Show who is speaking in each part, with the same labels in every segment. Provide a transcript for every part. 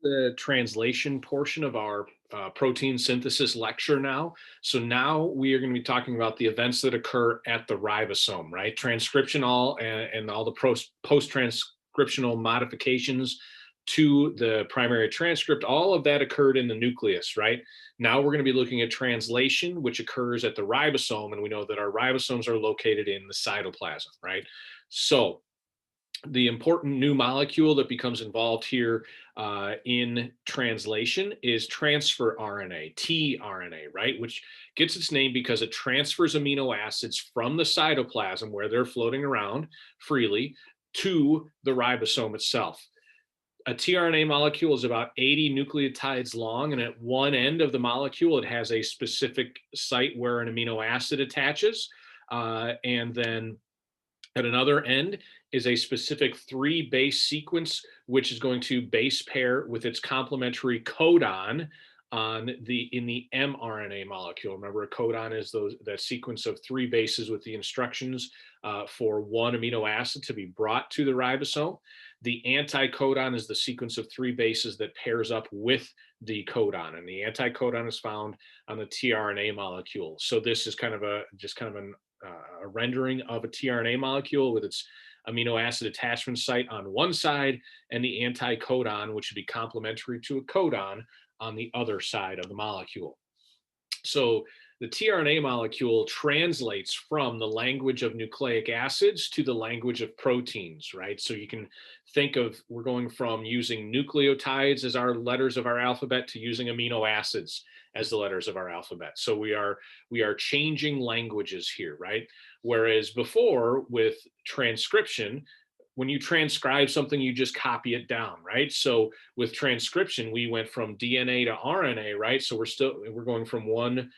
Speaker 1: the translation portion of our protein synthesis lecture now. So now we are going to be talking about the events that occur at the ribosome, right? Transcription all and all the post-transcriptional modifications to the primary transcript, all of that occurred in the nucleus, right? Now we're going to be looking at translation, which occurs at the ribosome, and we know that our ribosomes are located in the cytoplasm, right? So the important new molecule that becomes involved here in translation is transfer RNA, tRNA, right? Which gets its name because it transfers amino acids from the cytoplasm where they're floating around freely to the ribosome itself. A tRNA molecule is about 80 nucleotides long, and at one end of the molecule, it has a specific site where an amino acid attaches. And then at another end is a specific 3-base sequence, which is going to base pair with its complementary codon in the mRNA molecule. Remember, a codon is that sequence of 3 bases with the instructions for one amino acid to be brought to the ribosome. The anticodon is the sequence of 3 bases that pairs up with the codon, and the anticodon is found on the tRNA molecule. So this is kind of a rendering of a tRNA molecule with its amino acid attachment site on one side and the anticodon, which would be complementary to a codon, on the other side of the molecule. So the tRNA molecule translates from the language of nucleic acids to the language of proteins, right? So you can think of, we're going from using nucleotides as our letters of our alphabet to using amino acids as the letters of our alphabet. So we are changing languages here, right? Whereas before with transcription, when you transcribe something, you just copy it down, right? So with transcription, we went from DNA to RNA, right? So we're going from one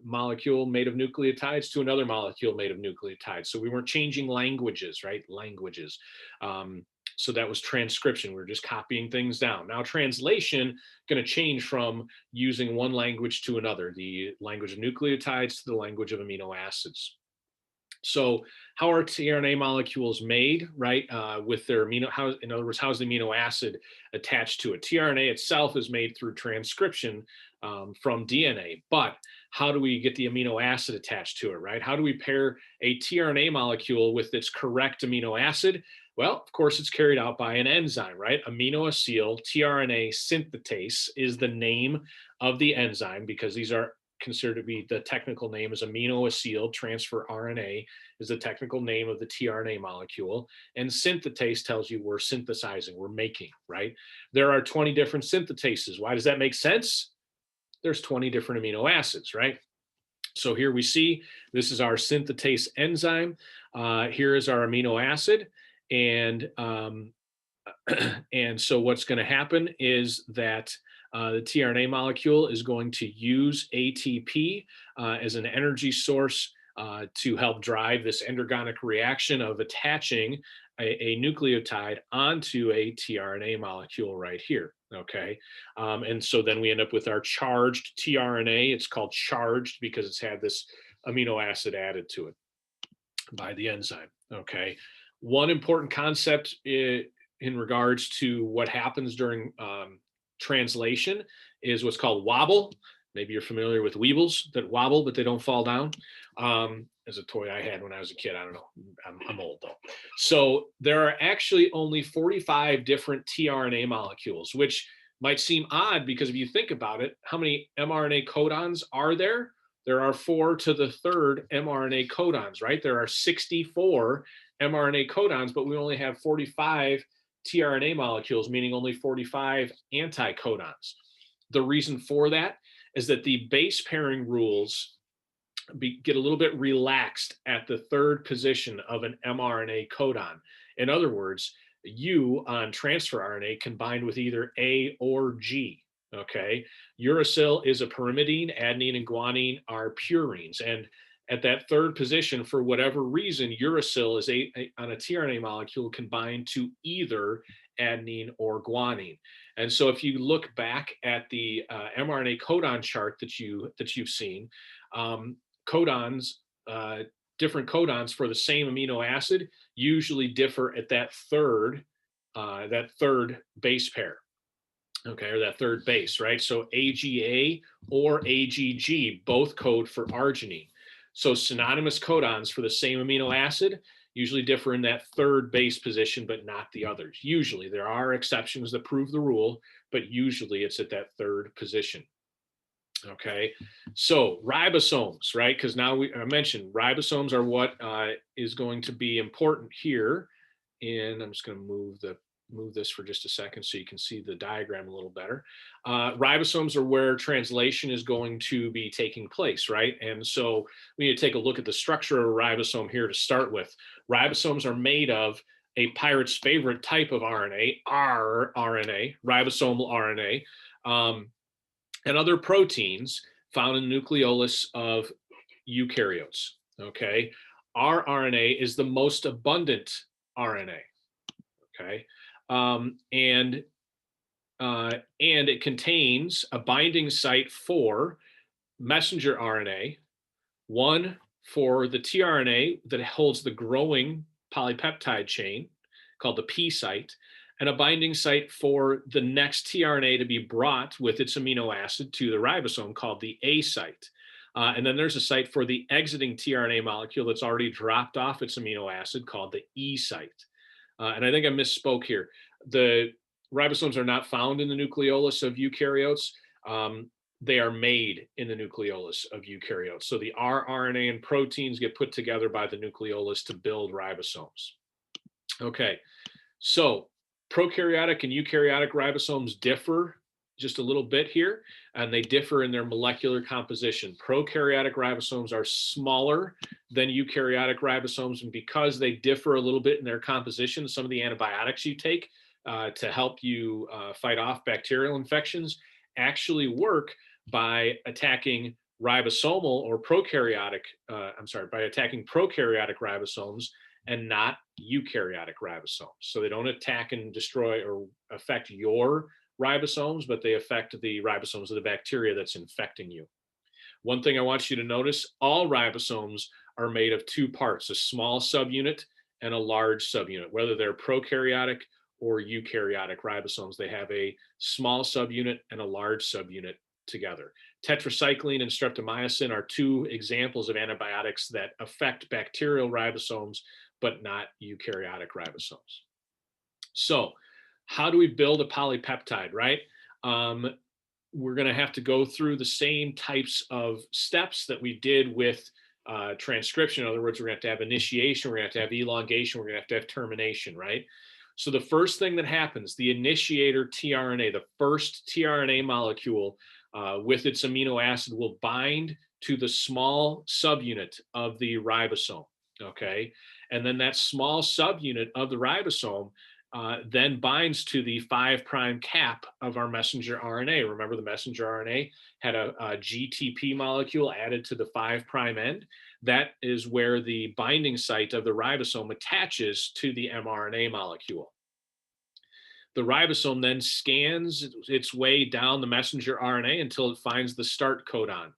Speaker 1: molecule made of nucleotides to another molecule made of nucleotides. So we weren't changing languages, right? Languages. So that was transcription. We're just copying things down. Now translation going to change from using one language to another, the language of nucleotides to the language of amino acids. So how are tRNA molecules made, right? With their in other words, how is the amino acid attached to it? tRNA itself is made through transcription from DNA, but how do we get the amino acid attached to it, right? How do we pair a tRNA molecule with its correct amino acid? Well, of course, it's carried out by an enzyme, right? Aminoacyl tRNA synthetase is the name of the enzyme because these are considered to be, the technical name is aminoacyl transfer RNA is the technical name of the tRNA molecule. And synthetase tells you we're synthesizing, we're making, right? There are 20 different synthetases. Why does that make sense? There's 20 different amino acids, right? So here we see, this is our synthetase enzyme. Here is our amino acid. And so what's going to happen is that the tRNA molecule is going to use ATP as an energy source to help drive this endergonic reaction of attaching a nucleotide onto a tRNA molecule right here. Okay. And so then we end up with our charged tRNA. It's called charged because it's had this amino acid added to it by the enzyme. Okay. One important concept in regards to what happens during translation is what's called wobble. Maybe you're familiar with Weebles that wobble, but they don't fall down. As a toy I had when I was a kid. I don't know. I'm old though. So there are actually only 45 different tRNA molecules, which might seem odd because if you think about it, how many mRNA codons are there? There are 4 to the third mRNA codons, right? There are 64 mRNA codons, but we only have 45 tRNA molecules, meaning only 45 anticodons. The reason for that is that the base pairing rules get a little bit relaxed at the third position of an mRNA codon. In other words, U on transfer RNA combined with either A or G. Okay, uracil is a pyrimidine, adenine and guanine are purines, and at that third position, for whatever reason, uracil is on a tRNA molecule combined to either adenine or guanine. And so if you look back at the mRNA codon chart that you've seen, codons, different codons for the same amino acid usually differ at that third base pair. okay, or that third base, right? So AGA or AGG both code for arginine. So synonymous codons for the same amino acid usually differ in that third base position, but not the others. Usually, there are exceptions that prove the rule, but usually it's at that third position. Okay, so ribosomes, right? Because now I mentioned ribosomes are what is going to be important here. And I'm just going to move this for just a second so you can see the diagram a little better. Ribosomes are where translation is going to be taking place, right? And so we need to take a look at the structure of a ribosome here to start with. Ribosomes are made of a pirate's favorite type of RNA, rRNA, ribosomal RNA. And other proteins found in the nucleolus of eukaryotes. Okay, rRNA is the most abundant RNA. Okay, and it contains a binding site for messenger RNA, one for the tRNA that holds the growing polypeptide chain called the P site, and a binding site for the next tRNA to be brought with its amino acid to the ribosome called the A site. And then there's a site for the exiting tRNA molecule that's already dropped off its amino acid called the E site. And I think I misspoke here. The ribosomes are not found in the nucleolus of eukaryotes. They are made in the nucleolus of eukaryotes. So the rRNA and proteins get put together by the nucleolus to build ribosomes. Okay, so prokaryotic and eukaryotic ribosomes differ just a little bit here, and they differ in their molecular composition. Prokaryotic ribosomes are smaller than eukaryotic ribosomes, and because they differ a little bit in their composition, some of the antibiotics you take to help you fight off bacterial infections actually work by attacking ribosomal or prokaryotic, by attacking prokaryotic ribosomes and not eukaryotic ribosomes. So they don't attack and destroy or affect your ribosomes, but they affect the ribosomes of the bacteria that's infecting you. One thing I want you to notice, all ribosomes are made of two parts, a small subunit and a large subunit, whether they're prokaryotic or eukaryotic ribosomes. They have a small subunit and a large subunit together. Tetracycline and streptomycin are two examples of antibiotics that affect bacterial ribosomes, but not eukaryotic ribosomes. So how do we build a polypeptide, right? We're going to have to go through the same types of steps that we did with transcription. In other words, we're going to have initiation, we're going to have elongation, we're going to have termination, right? So the first thing that happens, the initiator tRNA, the first tRNA molecule with its amino acid will bind to the small subunit of the ribosome, okay? And then that small subunit of the ribosome then binds to the 5' cap of our messenger RNA. Remember, the messenger RNA had a GTP molecule added to the 5' end. That is where the binding site of the ribosome attaches to the mRNA molecule. The ribosome then scans its way down the messenger RNA until it finds the start codon.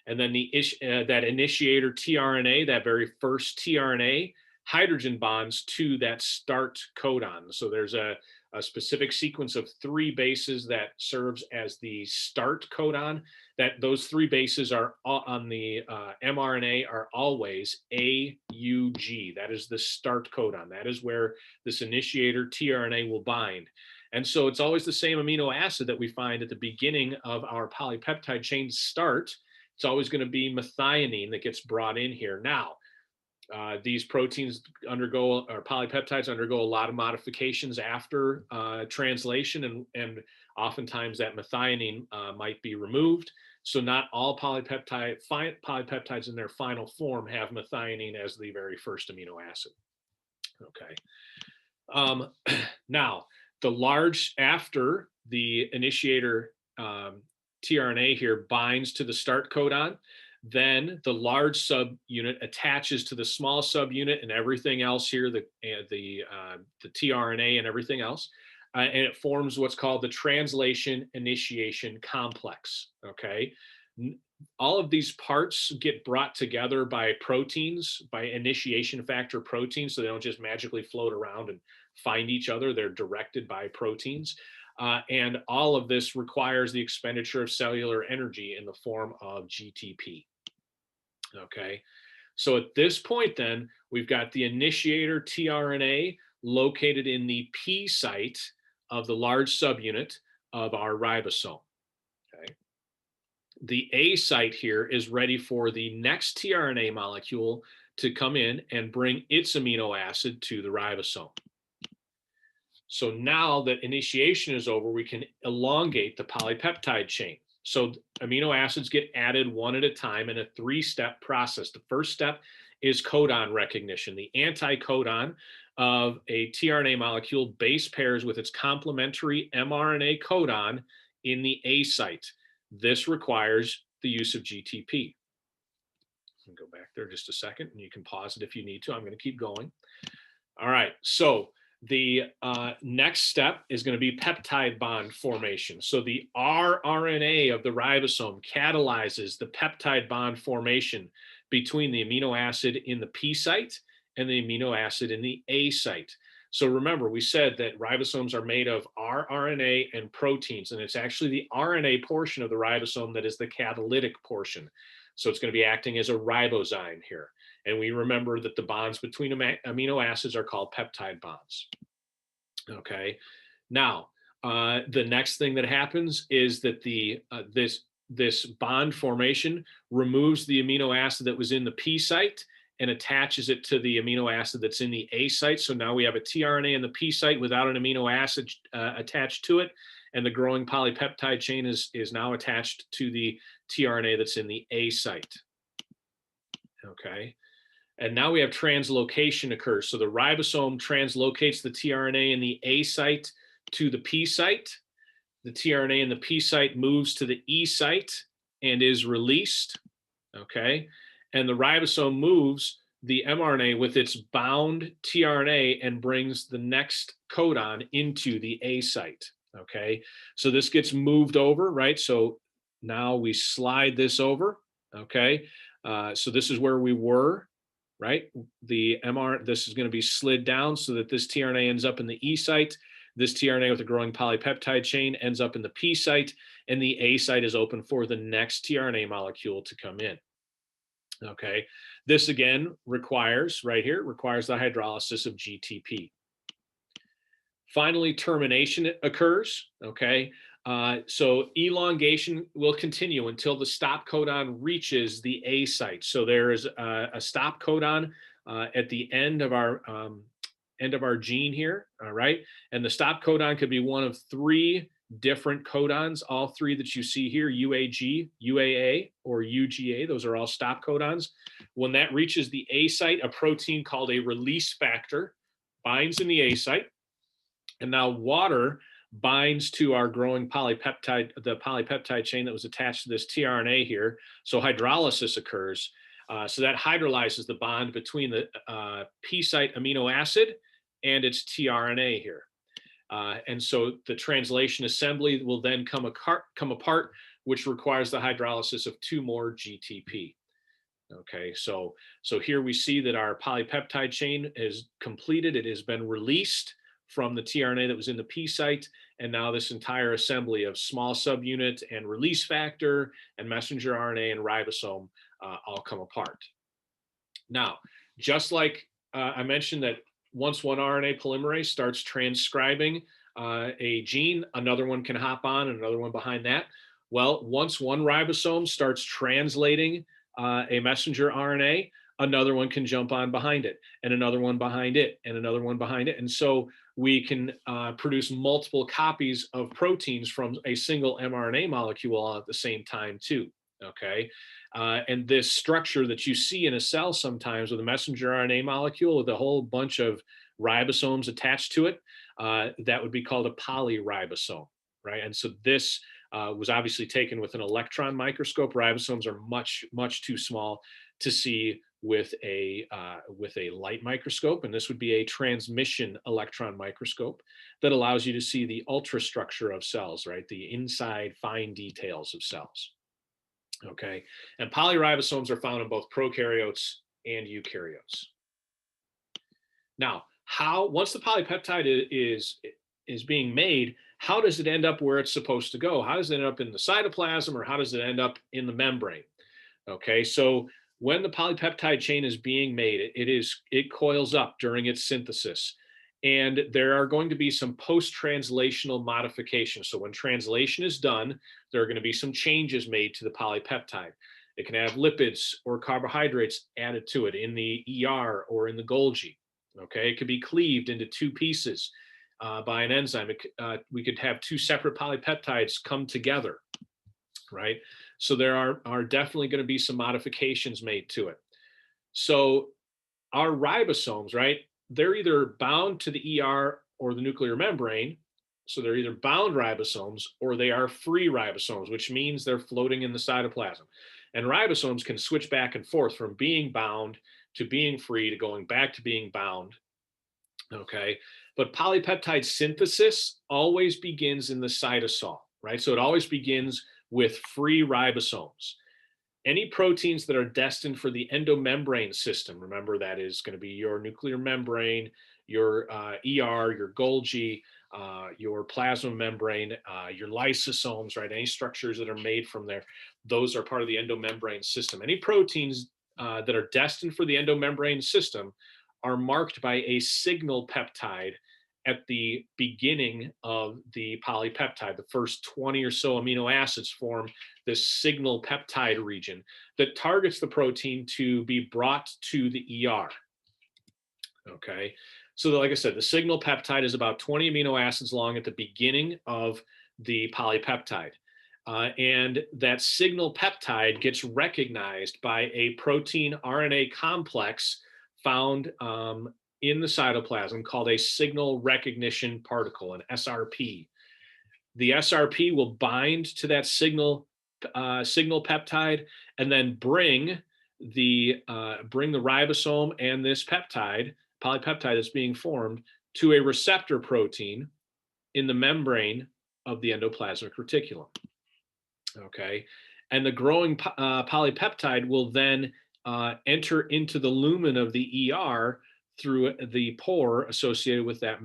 Speaker 1: And then that initiator tRNA, that very first tRNA, hydrogen bonds to that start codon. So there's a specific sequence of 3 bases that serves as the start codon. That those 3 bases are on the mRNA are always AUG. That is the start codon. That is where this initiator tRNA will bind. And so it's always the same amino acid that we find at the beginning of our polypeptide chain start. It's always going to be methionine that gets brought in here. Now, these proteins polypeptides undergo a lot of modifications after translation, and oftentimes that methionine might be removed. So not all polypeptides in their final form have methionine as the very first amino acid. Okay. Now, after the initiator tRNA here binds to the start codon, then the large subunit attaches to the small subunit and everything else here, the tRNA and everything else, and it forms what's called the translation initiation complex. Okay, all of these parts get brought together by proteins, by initiation factor proteins, so they don't just magically float around and find each other. They're directed by proteins. And all of this requires the expenditure of cellular energy in the form of GTP. Okay. So at this point, then, we've got the initiator tRNA located in the P site of the large subunit of our ribosome. Okay. The A site here is ready for the next tRNA molecule to come in and bring its amino acid to the ribosome. So now that initiation is over, we can elongate the polypeptide chain. So amino acids get added one at a time in a three-step process. The first step is codon recognition. The anticodon of a tRNA molecule base pairs with its complementary mRNA codon in the A site. This requires the use of GTP. Go back there just a second, and you can pause it if you need to. I'm going to keep going. All right, so the next step is going to be peptide bond formation. So the rRNA of the ribosome catalyzes the peptide bond formation between the amino acid in the P site and the amino acid in the A site. So remember, we said that ribosomes are made of rRNA and proteins, and it's actually the RNA portion of the ribosome that is the catalytic portion. So it's going to be acting as a ribozyme here. And we remember that the bonds between amino acids are called peptide bonds. Okay. Now, the next thing that happens is that this bond formation removes the amino acid that was in the P site and attaches it to the amino acid that's in the A site. So now we have a tRNA in the P site without an amino acid attached to it. And the growing polypeptide chain is now attached to the tRNA that's in the A site. Okay. And now we have translocation occurs. So the ribosome translocates the tRNA in the A site to the P site. The tRNA in the P site moves to the E site and is released. Okay. And the ribosome moves the mRNA with its bound tRNA and brings the next codon into the A site. Okay. So this gets moved over, right? So now we slide this over. Okay. So this is where we were. Right? This is going to be slid down so that this tRNA ends up in the E site. This tRNA with a growing polypeptide chain ends up in the P site, and the A site is open for the next tRNA molecule to come in. Okay. This again requires the hydrolysis of GTP. Finally, termination occurs. Okay. So elongation will continue until the stop codon reaches the A site. So there is a stop codon at the end of our gene here. All right. And the stop codon could be one of three different codons, all three that you see here, UAG, UAA, or UGA. Those are all stop codons. When that reaches the A site, a protein called a release factor binds in the A site. And now water binds to our growing the polypeptide chain that was attached to this tRNA here. So hydrolysis occurs. So that hydrolyzes the bond between the P site amino acid and its tRNA here. And so the translation assembly will then come apart, which requires the hydrolysis of two more GTP. Okay, so here we see that our polypeptide chain is completed. It has been released from the tRNA that was in the P site, and now this entire assembly of small subunit and release factor and messenger RNA and ribosome all come apart. Now, just like I mentioned that once one RNA polymerase starts transcribing a gene, another one can hop on and another one behind that. Well, once one ribosome starts translating a messenger RNA, another one can jump on behind it, and another one behind it, and another one behind it. And so we can produce multiple copies of proteins from a single mRNA molecule all at the same time too, okay? And this structure that you see in a cell sometimes with a messenger RNA molecule with a whole bunch of ribosomes attached to it, that would be called a polyribosome, right? And so this was obviously taken with an electron microscope. Ribosomes are much, much too small to see with a light microscope, and this would be a transmission electron microscope that allows you to see the ultrastructure of cells, right? The inside fine details of cells. Okay, and polyribosomes are found in both prokaryotes and eukaryotes. Now, once the polypeptide is being made, how does it end up where it's supposed to go? How does it end up in the cytoplasm, or how does it end up in the membrane? Okay, so when the polypeptide chain is being made, it coils up during its synthesis. And there are going to be some post-translational modifications. So when translation is done, there are going to be some changes made to the polypeptide. It can have lipids or carbohydrates added to it in the ER or in the Golgi. Okay, it could be cleaved into two pieces by an enzyme. We could have two separate polypeptides come together, right? So there are definitely going to be some modifications made to it. So our ribosomes, right? They're either bound to the ER or the nuclear membrane. So they're either bound ribosomes or they are free ribosomes, which means they're floating in the cytoplasm. And ribosomes can switch back and forth from being bound to being free to going back to being bound. Okay. But polypeptide synthesis always begins in the cytosol, right? So it always begins with free ribosomes. Any proteins that are destined for the endomembrane system, remember that is going to be your nuclear membrane, your ER, your Golgi, your plasma membrane, your lysosomes, right? Any structures that are made from there, those are part of the endomembrane system. Any proteins that are destined for the endomembrane system are marked by a signal peptide at the beginning of the polypeptide. The first 20 or so amino acids form this signal peptide region that targets the protein to be brought to the ER. Okay. So like I said, the signal peptide is about 20 amino acids long at the beginning of the polypeptide. And that signal peptide gets recognized by a protein RNA complex found in the cytoplasm called a signal recognition particle, an SRP. The SRP will bind to that signal peptide and then bring the ribosome and this polypeptide that's being formed to a receptor protein in the membrane of the endoplasmic reticulum. Okay, and the growing polypeptide will then enter into the lumen of the ER through the pore associated with that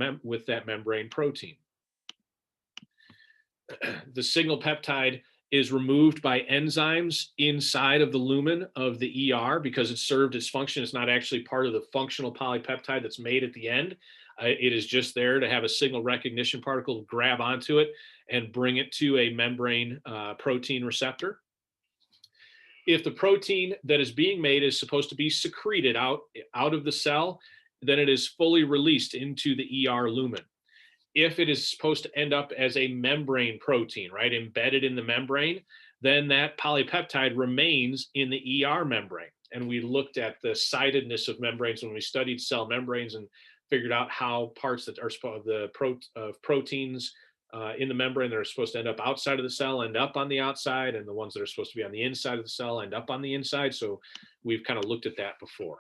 Speaker 1: membrane protein. The signal peptide is removed by enzymes inside of the lumen of the ER because it served its function. It's not actually part of the functional polypeptide that's made at the end. It is just there to have a signal recognition particle grab onto it and bring it to a membrane protein receptor. If the protein that is being made is supposed to be secreted out of the cell, then it is fully released into the ER lumen. If it is supposed to end up as a membrane protein, right, embedded in the membrane, then that polypeptide remains in the ER membrane. And we looked at the sidedness of membranes when we studied cell membranes and figured out how parts that are proteins in the membrane that are supposed to end up outside of the cell end up on the outside, and the ones that are supposed to be on the inside of the cell end up on the inside. So we've kind of looked at that before.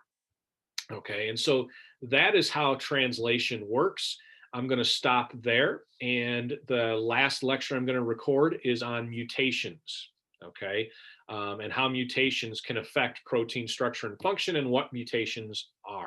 Speaker 1: Okay, and so that is how translation works. I'm going to stop there. And the last lecture I'm going to record is on mutations. Okay, and how mutations can affect protein structure and function and what mutations are.